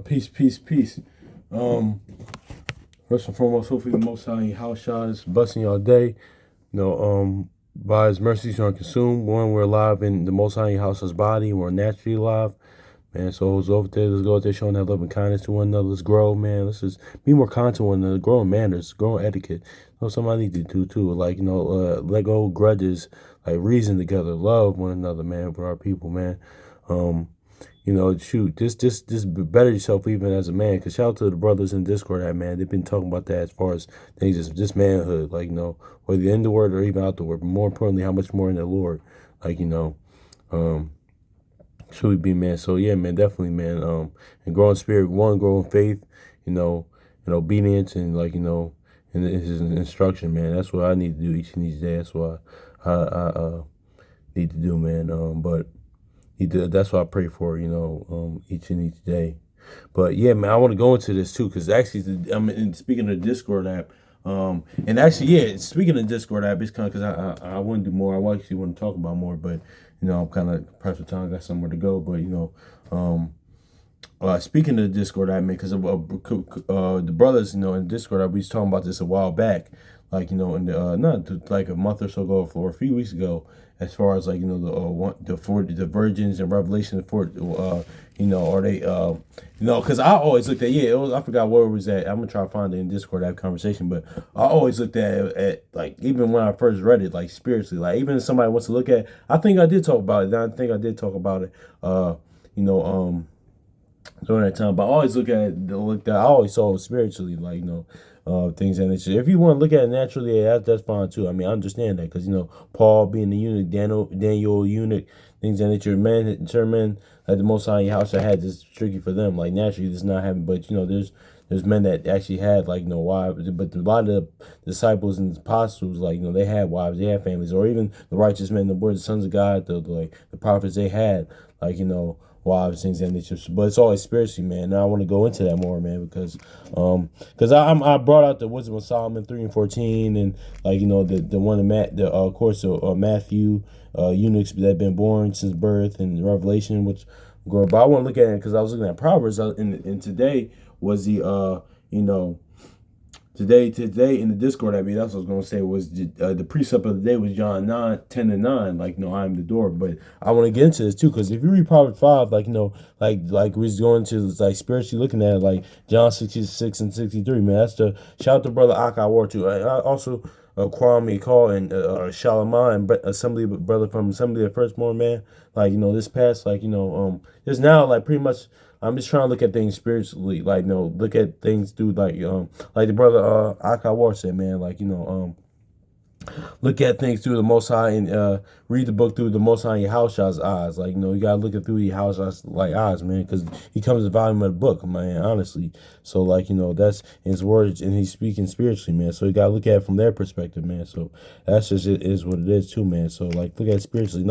Peace, peace, peace. Um, First and foremost, hopefully the Most High house shot is blessing y'all day. By His mercies you are consumed. One, we're alive in the Most High house's body. We're naturally alive, man. So let's go out there. Let's go out there showing that love and kindness to one another. Let's grow, man. Let's just be more kind to one another. Grow in manners, grow in etiquette. Somebody need to do too. Let go of grudges. Like reason together, love one another, man. For our people, man. Um, shoot, just better yourself even as a man. Cause shout out to the brothers in Discord, that man, they've been talking about that as far as things, just manhood, whether you're in the word or even out the word. But more importantly, how much more in the Lord, um, should we be, man? So yeah, man, definitely, man. And grow in spirit, one, grow in faith, you know, and obedience, and and His instruction, man. That's what I need to do each and each day. That's what I need to do, man. But he did. That's what I pray for, each and each day. But yeah, man, I want to go into this too, because actually, speaking of the Discord app, and actually, yeah, speaking of the Discord app, it's kind of because I want to do more. I actually want to talk about more, but I'm kind of pressed for time. I got somewhere to go, but speaking of the Discord app, man, because the brothers, in Discord app, we was talking about this a while back, in the not like a month or so ago, or a few weeks ago, as far as the virgins and Revelation for are they because I always looked at I forgot where it was at. I'm gonna try to find it in Discord that conversation, but I always looked at like even when I first read it, like spiritually, like even if somebody wants to look at, I think I did talk about it. I think I did talk about it. You know during that time, but I always I always saw it spiritually, things and nature. If you want to look at it naturally, yeah, that's fine too. I mean, I understand that because Paul being the eunuch, Daniel eunuch, things of that nature. Man, certain men at the Most High house that had this tricky for them. Like naturally, this not having, but there's men that actually had wives, but a lot of the disciples and apostles, they had wives, they had families, or even the righteous men, the words, the sons of God, the prophets, they had wives, things and nature. But it's always spiritually, man. Now I want to go into that more, man, because I brought out the wisdom of Solomon 3 and 14, and the one in of course Matthew, eunuchs that have been born since birth, and Revelation, which but I want to look at it because I was looking at Proverbs, and today was today in the Discord, I mean, that's what I was going to say, was the precept of the day was John 9:10-9, I am the door. But I want to get into this too, because if you read Proverbs 5, like we was going to, spiritually looking at it, John 66 and 63, man, that's the, shout out to brother Akawar too. I also, Kwame Call and Shalaman, and Assembly, brother from Assembly of Firstborn, man, this past, just now, pretty much, I'm just trying to look at things spiritually, look at things through, like the brother Akawar said, man, look at things through the Most High, and read the book through the Most High Yahushua's eyes. You gotta look it through Yahushua's eyes, man, because he comes the volume of the book, man, honestly. So that's his words, and he's speaking spiritually, man. So you gotta look at it from their perspective, man. So that's just it is what it is too, man. So look at it spiritually.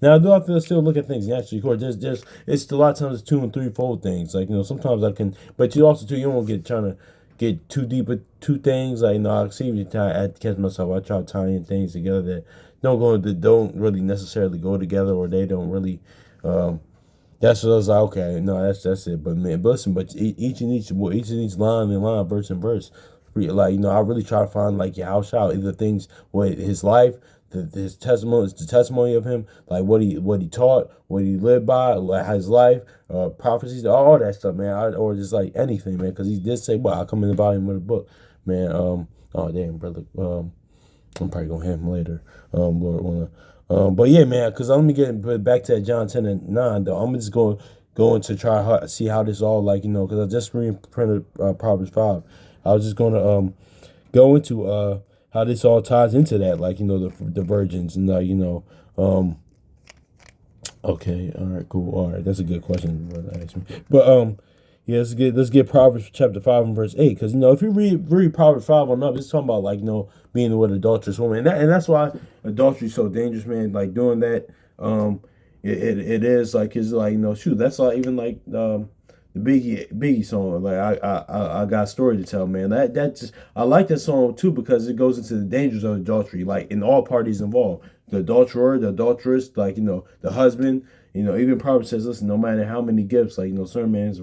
Now I do have to still look at things naturally. Of course, there's it's a lot of times it's two and threefold things. Sometimes I can, but you also too, you don't get trying to get too deep with two things. I see you I catch myself. I try tying things together that don't really necessarily go together, or they don't really. That's what I was like. Okay, no, that's it. But man, but listen, but each and each line and line, verse and verse, I really try to find how either things with his life. His testimony is the testimony of him, what he taught, what he lived by, his life, prophecies, all that stuff, man. Or just anything, man, because he did say, "Well, I come in the volume of the book, man." Oh damn, brother. I'm probably gonna hit him later. Lord willing. But yeah, man, because let me get back to that John 10:9. Though I'm just going to try to see how this all because I just reprinted Proverbs 5. I was just gonna go into how this all ties into that, the virgins, and okay, all right, cool, all right, that's a good question, brother asked me. But yeah, let's get Proverbs chapter 5 and verse 8, because if you read Proverbs 5 on up, it's talking about being with adulterous woman, and that's why adultery is so dangerous, man. Doing that, it is shoot, that's even the Biggie song. I got a story to tell, man. That just, I like that song too, because it goes into the dangers of adultery, in all parties involved, the adulterer, the adulteress, the husband, even Proverbs says, listen, no matter how many gifts, like, certain man's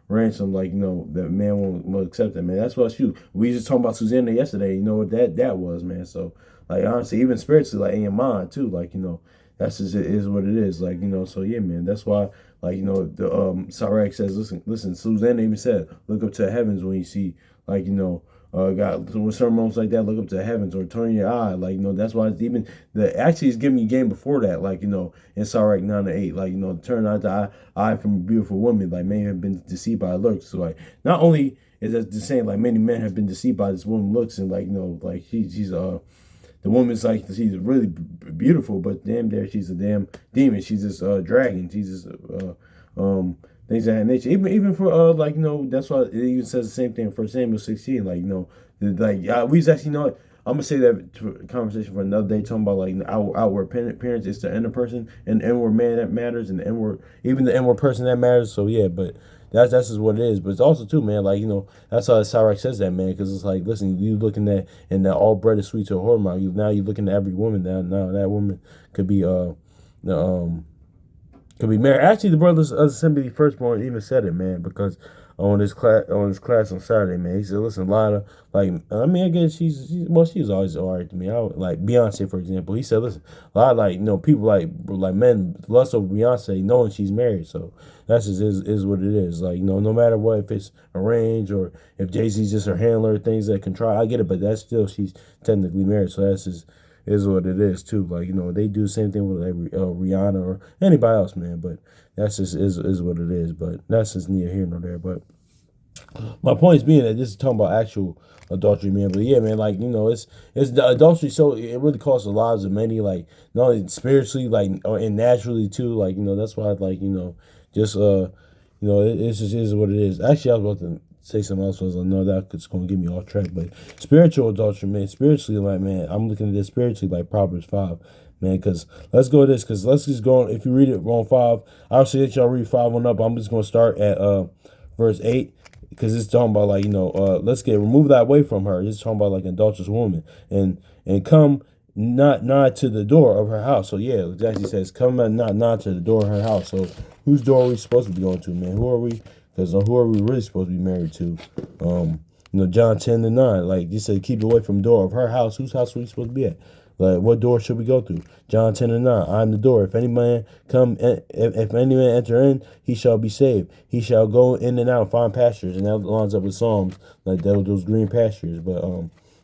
ransom, like, that man won't accept it, man. That's what shoot. We just talking about Susanna yesterday. You know what that was, man. So, like, honestly, even spiritually, like, in your mind too, like, that's just it is what it is, like, so yeah, man. That's why, like, the Sirach says, listen. Susanna even said, look up to the heavens when you see, like, God, with certain moments like that, look up to the heavens or turn your eye. Like, that's why it's even actually it's giving you game before that, like, in Sirach 9-8, like, turn out the eye from a beautiful woman, like, many have been deceived by her looks. So, like, not only is that the same, like, many men have been deceived by this woman looks, and, like, like, she's the woman's like, she's really beautiful, but damn there she's a damn demon. She's just dragon. She's just things of that nature. Even for like, that's why it even says the same thing for Samuel 16. Like, we was actually, I'm gonna say that conversation for another day, talking about like our outward appearance is the inner person, and the inward man that matters, and the inward person that matters. So yeah, but that's just what it is. But it's also too, man, like, that's how Sirach says that, man, because it's like, listen, you looking at, and that all bread is sweet to a whore mouth. Now you looking at every woman now that woman could be could be married. Actually, the brothers of Assembly Firstborn even said it, man, because on his class on Saturday, man, he said, listen, a lot of, like, I mean, I guess she's always all right to me. Like Beyonce, for example. He said, listen, a lot of, like, people like men lust over Beyonce knowing she's married. So that's just is what it is. Like, no matter what, if it's arranged or if Jay-Z's just her handler, things that can try, I get it, but that's still, she's technically married. So that's just is what it is too. Like, they do the same thing with like, Rihanna or anybody else, man. But that's just is what it is. But that's just neither here nor there. But my point is being that this is talking about actual adultery, man. But yeah, man, like, it's the adultery. So it really costs the lives of many, like, not only spiritually, like, and naturally too. Like, that's why, like, just it just is what it is. Actually, I was about to say something else. I know that's going to get me off track, but spiritual adultery, man. Spiritually, like, man, I'm looking at this spiritually like Proverbs 5, man. Because let's go to this. Because let's just go on. If you read it on 5, I'll suggest y'all read 5 on up. I'm just going to start at verse 8. Because it's talking about, like, let's remove that away from her. It's talking about like an adulterous woman and come not to the door of her house. So yeah, it actually says come and not to the door of her house. So whose door are we supposed to be going to, man? Who are we? Because who are we really supposed to be married to? John 10:9, like you said, keep away from the door of her house. Whose house are we supposed to be at? Like, what door should we go through? John 10:9, I am the door. If any man if any man enter in, he shall be saved. He shall go in and out and find pastures. And that lines up with Psalms, like those green pastures. But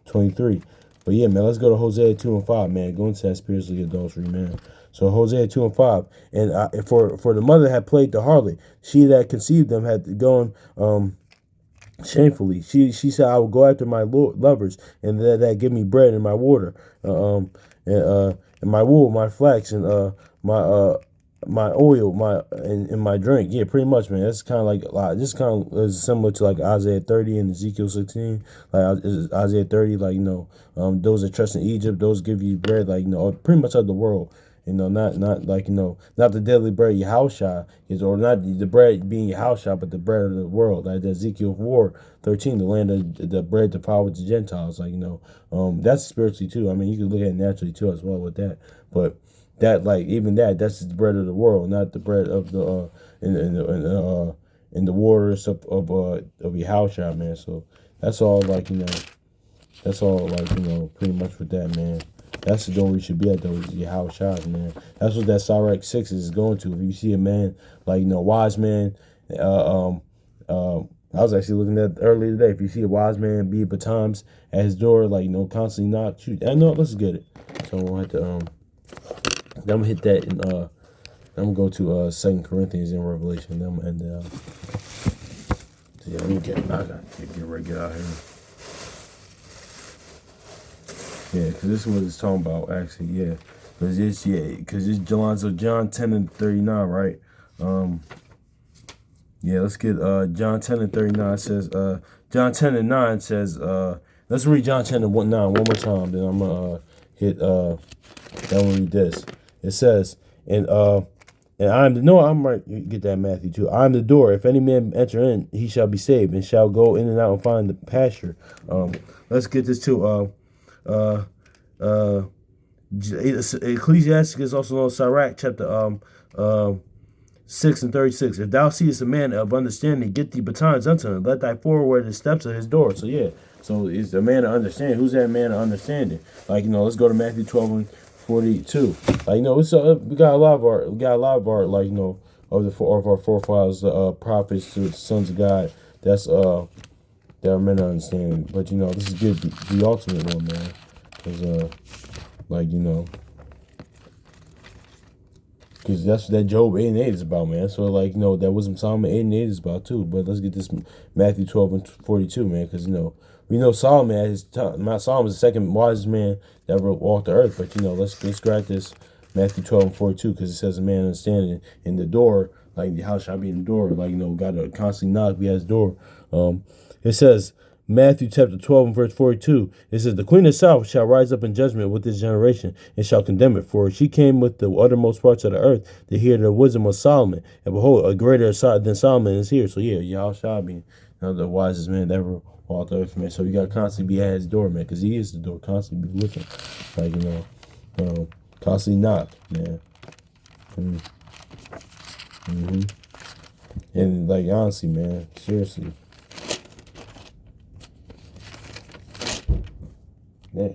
23. But yeah, man, let's go to Hosea 2:5, man. Go into that spiritually adultery, man. So Hosea 2:5, and for the mother had played the harlot, she that conceived them had gone shamefully. She said, I will go after my lovers, and that give me bread and my water, and my wool, my flax, and my oil, and my drink. Yeah, pretty much, man. That's kind of like this kind of is similar to like Isaiah 30 and Ezekiel 16. Like Isaiah 30, like, those that trust in Egypt, those give you bread, like, pretty much of the world. Not like, not the deadly bread Yahushua is, or not the bread being Yahushua, but the bread of the world. Like Ezekiel 4:13, the land of the bread to power with the Gentiles. Like, that's spiritually too. I mean, you can look at it naturally too as well with that. But that, like, even that's the bread of the world, not the bread of the in the waters of Yahushua, man. So that's all, like, that's all, like, pretty much with that, man. That's the door we should be at, though, is Yahushua, man. That's what that Sirach 6 is going to. If you see a man, like, wise man, I was actually looking at earlier today. If you see a wise man be at times at his door, like, constantly knock, shoot. I know, let's get it. So I'm gonna have to I'm gonna hit that, and I'm gonna go to 2 Corinthians in Revelation. Then I'm gonna end it. Yeah, let me I gotta get ready to get out here. Yeah, because this is what it's talking about, actually, yeah. Because it's John 10:39, right? Yeah, let's get John 10:39 says, John 10:9 says, let's read John 10:9 one more time, then I'm gonna hit then we'll read this. It says, and I'm right, you get that, Matthew too. I am the door. If any man enter in, he shall be saved, and shall go in and out and find the pasture. Let's get this too. Ecclesiastes is also known as Sirach chapter 6 and 36. If thou seest a man of understanding, get thee betimes unto him. Let thy forward the steps of his door. So yeah. So it's the man of understanding. Who's that man of understanding? Like, let's go to Matthew 12 and 42. Like, it's we got a lot of our like, of our forefathers, prophets, the sons of God. That's that are men of understanding. But this is good, the ultimate one, man. Cause like because that's what that Job 8 and 8 is about, man. So, like, that Wisdom Solomon 8 and 8 is about, too. But let's get this Matthew 12 and 42, man. Because, we know Solomon at his time, Solomon is the second wisest man that ever walked the earth. But, let's grab this Matthew 12 and 42, because it says a man understanding in the door, like, the house shall be in the door. Like, got to constantly knock be at his door. It says, Matthew chapter 12 and verse 42, it says, the queen of south shall rise up in judgment with this generation and shall condemn it. For she came with the uttermost parts of the earth to hear the wisdom of Solomon. And behold, a greater than Solomon is here. So yeah, Yahweh shall be the wisest man that ever walked the earth, man. So you got to constantly be at his door, man, because he is the door. Constantly be with him. Like, constantly knock, man. And like, honestly, man, seriously. Yeah.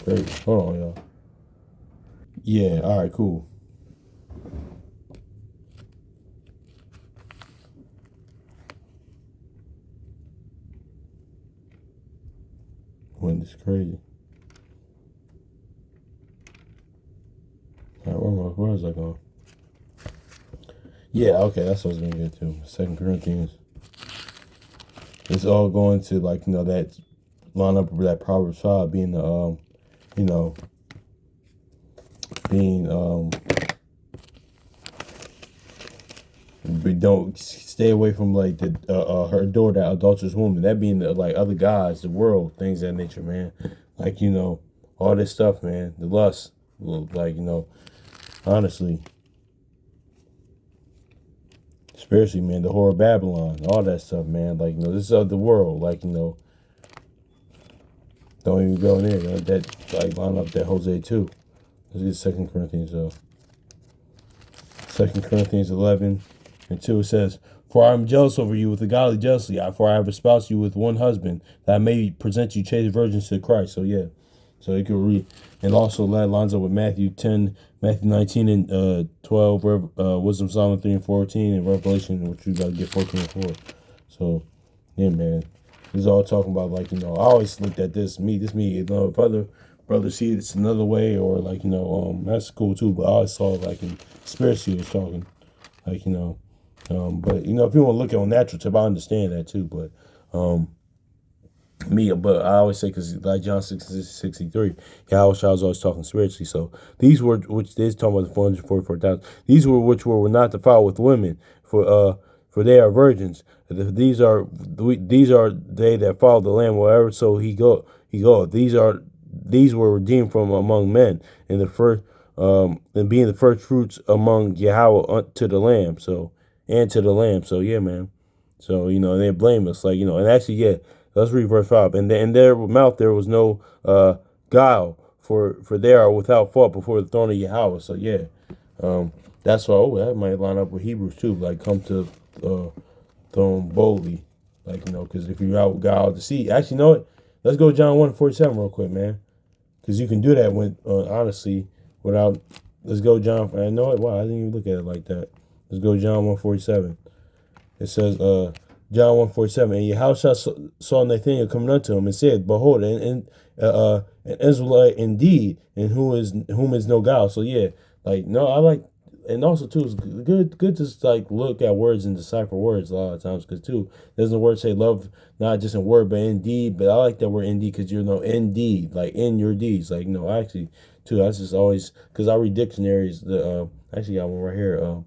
Great. Hold on, y'all. Yeah, all right, cool. Wind is crazy. All right, where is that going? Yeah, okay, that's what I was going to get to. 2 Corinthians. It's all going to, like, that line up with that Proverbs 5 being the, don't stay away from, like, the her door, that adulterous woman, that being the, like, other guys, the world, things of that nature, man. Like, all this stuff, man, the lust, like, honestly, spiritually, man, the whore of Babylon, all that stuff, man. Like, this is of the world. Like, don't even go in there. That, like, line up that Hosea 2. Let's get 2 Corinthians, 2 Corinthians 11 and 2. It says, for I am jealous over you with a godly jealousy, for I have espoused you with one husband, that I may present you chaste virgins to Christ. So, yeah. So you can read. And also that lines up with Matthew 10, Matthew 19 and 12, Wisdom Solomon 3 and 14, and Revelation, which we got to get 14 and 4. So, yeah, man. This is all talking about, like, I always looked at this, if other brothers see it's another way, or, like, that's cool too, but I always saw, like, in spiritually was talking, like, but, if you want to look at on natural tip, I understand that too, but, but I always say, because like John 6:63, Yahweh was always talking spiritually. So these were, which they is talking about the 444,000. These were which were not defiled with women, for they are virgins. These are they that follow the Lamb wherever so he go. These were redeemed from among men, and the first and being the first fruits among Yahweh to the Lamb. So and to the Lamb. So yeah, man. So they're blameless, like and actually yeah. Let's read verse 5. And in their mouth there was no guile, for they are without fault before the throne of Yahweh. So yeah, that's why. That might line up with Hebrews too. Like, come to throne boldly, like because if you're out guile to see. Actually, you know what? Let's go John 1:47 real quick, man, because you can do that when honestly without. Let's go John. I know it. Wow, I didn't even look at it like that. Let's go John 1:47. It says John 1:47, and Yahushua saw Nathanael coming unto him and said, behold, an Israelite indeed, in whom is no guile. So yeah, like, no, I like, and also too, it's good to like look at words and decipher words a lot of times, because too, doesn't the word say love not just in word but in deed? But I like that word indeed, because in deed, like in your deeds, like actually too, that's just always, because I read dictionaries. Actually got one right here.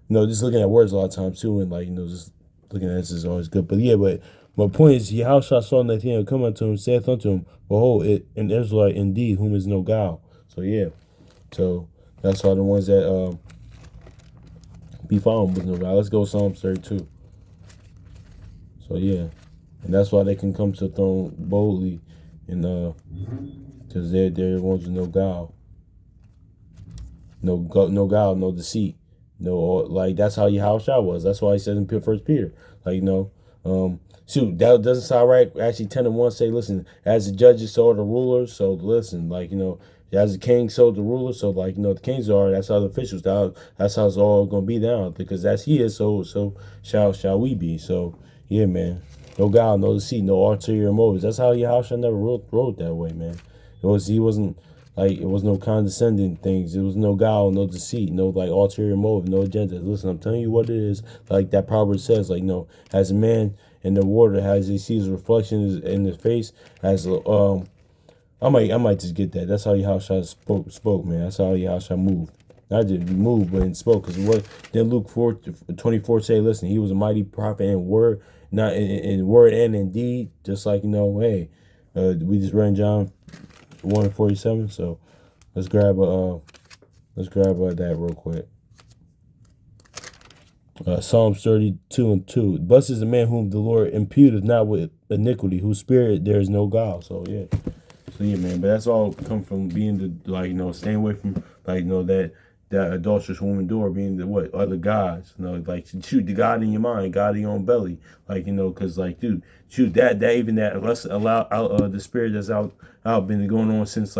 Just looking at words a lot of times too, and like just looking at this is always good. But yeah, but my point is, Yahushua saw Nathanael come unto him, saith unto him, behold, an Israelite indeed, whom is no guile. So yeah, so that's why the ones that be found with no guile. Let's go Psalms 32. So yeah, and that's why they can come to the throne boldly, and because they're the ones with no guile. no guile, no deceit. No, like that's how Yahushua was. That's why he says in First Peter, like shoot, that doesn't sound right. Actually, 10:1 say, listen, as the judges, so are the rulers. So listen, as the king, so the rulers. So the kings are. That's how the officials. That's how it's all gonna be down. Because as he is, so shall we be. So yeah, man. No guile, no deceit, no ulterior motives. That's how Yahushua never wrote that way, man. He wasn't like it was no condescending things. It was no guile, no deceit, no ulterior motive, no agenda. Listen, I'm telling you what it is. Like that proverb says, as a man in the water, as he sees a reflection in his face, as I might just get that. That's how Yahushua spoke, man. That's how Yahushua moved. Not just moved, but in spoke. Because what then Luke 4:24 say, listen, he was a mighty prophet in word, not in word and in deed. Just hey, we just read in John 1:47. So let's grab that real quick. Psalms 32:2. Blessed is the man whom the Lord imputeth not with iniquity, whose spirit there is no guile. So yeah. So yeah, man. But that's all come from being staying away from that adulterous woman door, being the what other gods. Shoot the God in your mind, God in your own belly. Because dude, shoot that even that. Let's allow out the spirit that's out been going on since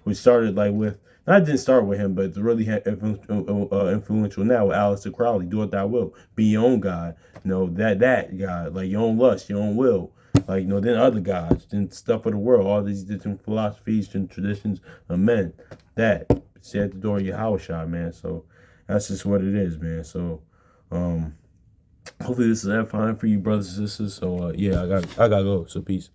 we started with. I didn't start with him, but it's really influential now with Aleister Crowley. Do what thou will. Be your own God. That God, your own lust, your own will. Then other gods, then stuff of the world, all these different philosophies and traditions of men. That stay at the door of your house shot, man. So that's just what it is, man. So hopefully this is edifying for you, brothers and sisters. So yeah, I gotta go. So peace.